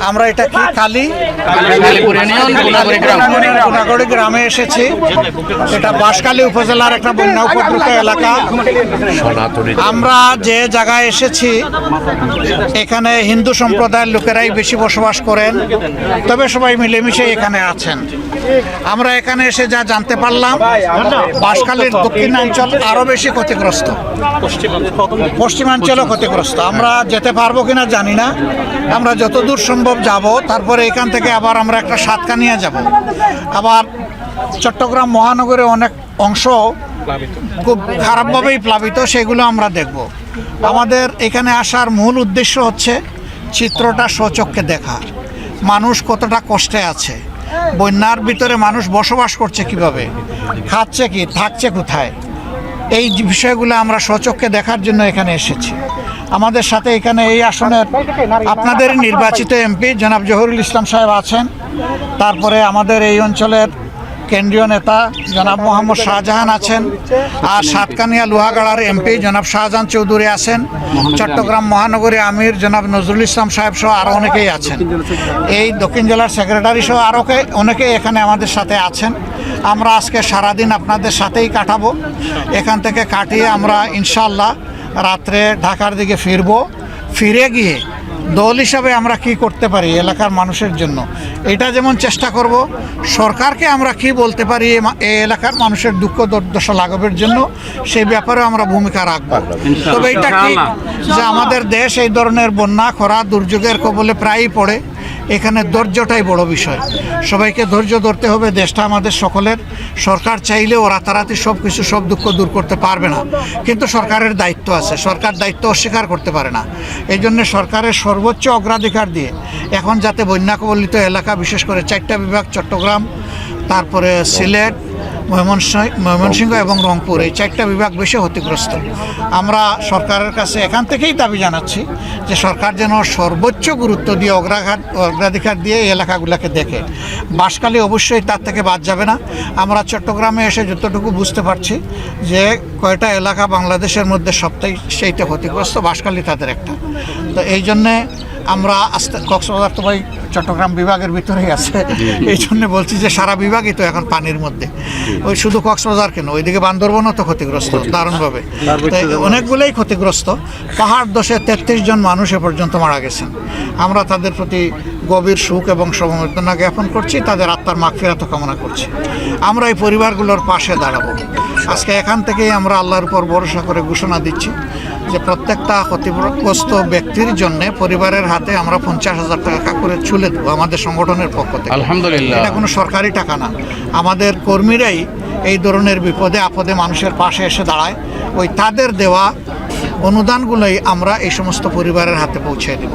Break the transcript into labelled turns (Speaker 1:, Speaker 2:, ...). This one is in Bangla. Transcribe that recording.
Speaker 1: আমরা এটা কি কোনাগড়ি গ্রামে এসেছি। এটা বাঁশখালী উপজেলার একটা বন্যা উপদ্রুত এলাকা। আমরা যে জায়গায় এসেছি এখানে হিন্দু সম্প্রদায়ের লোকেরাই বেশি বসবাস করেন, তবে সবাই মিলেমিশে এখানে আছেন। আমরা এখানে এসে যা জানতে পারলাম, বাঁশখালীর দক্ষিণাঞ্চল আরো বেশি ক্ষতিগ্রস্ত, পশ্চিমাঞ্চলও ক্ষতিগ্রস্ত। আমরা যেতে পারবো কিনা জানি না, আমরা যতদূর সম্ভব যাব। তারপরে এখান থেকে আবার আমরা একটা সাতকানিয়া যাব। আবার চট্টগ্রাম মহানগরে অনেক অংশ খুব খারাপভাবেই প্লাবিত, সেগুলো আমরা দেখব। আমাদের এখানে আসার মূল উদ্দেশ্য হচ্ছে চিত্রটা স্বচক্ষে দেখা, মানুষ কতটা কষ্টে আছে, বন্যার ভিতরে মানুষ বসবাস করছে কিভাবে, খাচ্ছে কি, থাকছে কোথায়, এই বিষয়গুলো আমরা স্বচক্ষে দেখার জন্য এখানে এসেছি। আমাদের সাথে এখানে এই আসনের আপনাদের নির্বাচিত এমপি জনাব জহুরুল ইসলাম সাহেব আছেন। তারপরে আমাদের এই অঞ্চলের কেন্দ্রীয় নেতা জনাব মোহাম্মদ শাহজাহান আছেন। আর সাতকানিয়া লোহাগাড়ার এমপি জনাব শাহজাহান চৌধুরী আছেন। চট্টগ্রাম মহানগরী আমির জনাব নজরুল ইসলাম সাহেব সহ আরও অনেকেই আছেন। এই দক্ষিণ জেলার সেক্রেটারি সহ আরও অনেকেই এখানে আমাদের সাথে আছেন। আমরা আজকে সারাদিন আপনাদের সাথেই কাটাবো। এখান থেকে কাটিয়ে আমরা ইনশাআল্লাহ রাত্রে ঢাকার দিকে ফিরে গিয়ে দল হিসাবে আমরা কি করতে পারি এলাকার মানুষের জন্য, এটা যেমন চেষ্টা করব, সরকারকে আমরা কি বলতে পারি এই এলাকার মানুষের দুঃখ দুর্দশা লাঘবের জন্য, সেই ব্যাপারে আমরা ভূমিকা রাখব। তবে এটা ঠিক যে আমাদের দেশ এই ধরনের বন্যা, খরা, দুর্যোগের কবলে প্রায়ই পড়ে। এখানে ধৈর্যটাই বড় বিষয়, সবাইকে ধৈর্য ধরতে হবে। দেশটা আমাদের সকলের, সরকার চাইলেও রাতারাতি সব দুঃখ দূর করতে পারবে না, কিন্তু সরকারের দায়িত্ব আছে, সরকার দায়িত্ব অস্বীকার করতে পারে না। এই জন্য সরকারের সর্বোচ্চ অগ্রাধিকার দিয়ে এখন যাতে বন্যা কবলিত এলাকা, বিশেষ করে 4টা বিভাগ, চট্টগ্রাম, তারপরে সিলেট, ময়মনসিংহ এবং রংপুর, এই 4টা বিভাগ বেশি ক্ষতিগ্রস্ত। আমরা সরকারের কাছে এখান থেকেই দাবি জানাচ্ছি যে সরকার যেন সর্বোচ্চ গুরুত্ব দিয়ে অগ্রাধিকার দিয়ে এই এলাকাগুলোকে দেখে। বাঁশখালী অবশ্যই তার থেকে বাদ যাবে না। আমরা চট্টগ্রামে এসে যতটুকু বুঝতে পারছি যে কয়টা এলাকা বাংলাদেশের মধ্যে সবটাই সেইটা ক্ষতিগ্রস্ত, বাঁশখালী তাদের একটা। তো এই জন্যে আমরা কক্সবাজার তো ভাই চট্টগ্রাম বিভাগের ভিতরেই আছে, এই জন্য বলছি যে সারা বিভাগই তো এখন পানির মধ্যে। ওই শুধু কক্সবাজার কেন, ওইদিকে বান্দরবনও তো ক্ষতিগ্রস্ত দারুণভাবে, অনেকগুলোই ক্ষতিগ্রস্ত। পাহাড় দশে 33 জন মানুষ এ পর্যন্ত মারা গেছেন। আমরা তাদের প্রতি গভীর শোক এবং সমবেদনা জ্ঞাপন করছি, তাদের আত্মার মাগফিরাত কামনা করছি। আমরা এই পরিবারগুলোর পাশে দাঁড়াবো। আজকে এখান থেকেই আমরা আল্লাহর উপর ভরসা করে ঘোষণা দিচ্ছি যে প্রত্যেকটা ক্ষতিগ্রস্ত ব্যক্তির জন্য পরিবারের হাতে আমরা 50,000 টাকা করে ছুলে দেবো আমাদের সংগঠনের পক্ষ থেকে। আলহামদুলিল্লাহ, এটা কোনো সরকারি টাকা না, আমাদের কর্মীরাই এই ধরনের বিপদে আপদে মানুষের পাশে এসে দাঁড়ায়। ওই তাদের দেওয়া অনুদানগুলোই আমরা এই সমস্ত পরিবারের হাতে পৌঁছে দেব।